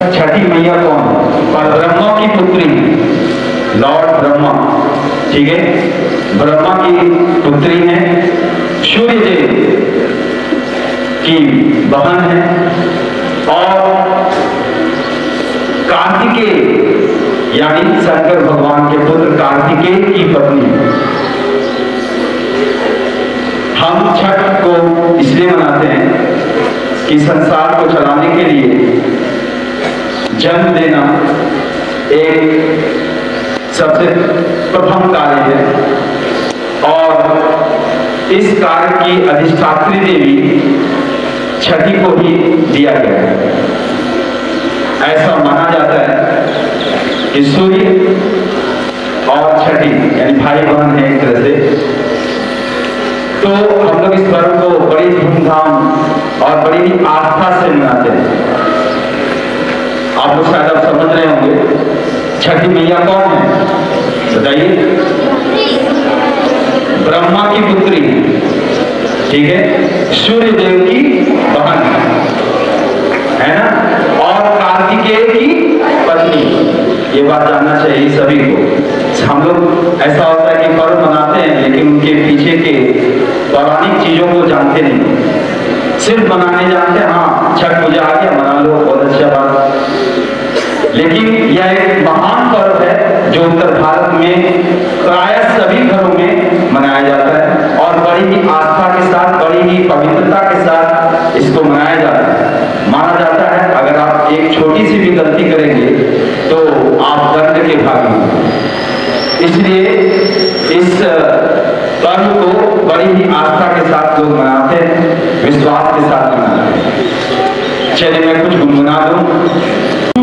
छठी मैया कौन है? पर ब्रह्मा की पुत्री, लॉर्ड ब्रह्मा, ठीक है, ब्रह्मा की पुत्री है, सूर्य देव की बहन है और कार्तिकेय यानी शंकर भगवान के पुत्र कार्तिकेय की पत्नी। हम छठ को इसलिए मनाते हैं कि संसार को चलाने के लिए जन्म देना एक सबसे प्रथम कार्य है और इस कार्य की अधिष्ठात्री देवी छठी को ही दिया गया है। ऐसा माना जाता है कि सूर्य और छठी यानी भाई बहन है एक तरह से, तो हम लोग इस पर्व को बड़ी धूमधाम और बड़ी आस्था से मनाते हैं। आप लोग शायद आप समझ रहे होंगे छठी मैया कौन है, बताइए। ब्रह्मा की पुत्री, ठीक है, सूर्य देव की बहन है ना, और कार्तिकेय की पत्नी। ये बात जानना चाहिए सभी को। हम लोग ऐसा होता है कि पर्व मनाते हैं लेकिन उनके पीछे के पौराणिक चीजों को जानते नहीं, सिर्फ मनाने जानते हैं। हाँ, छठ पूजा आ गया, मना लो, बहुत अच्छा बात। लेकिन यह एक महान पर्व है जो उत्तर भारत में प्रायः सभी घरों में मनाया जाता है और बड़ी ही आस्था के साथ, बड़ी ही पवित्रता के साथ इसको मनाया जाता है। माना जाता है अगर आप एक छोटी सी भी गलती करेंगे तो आप दंड के भागी। इसलिए इस पर्व को बड़ी ही आस्था के साथ लोग मनाते हैं, विश्वास के साथ मनाते हैं। चलिए मैं कुछ गुनगुना दूं।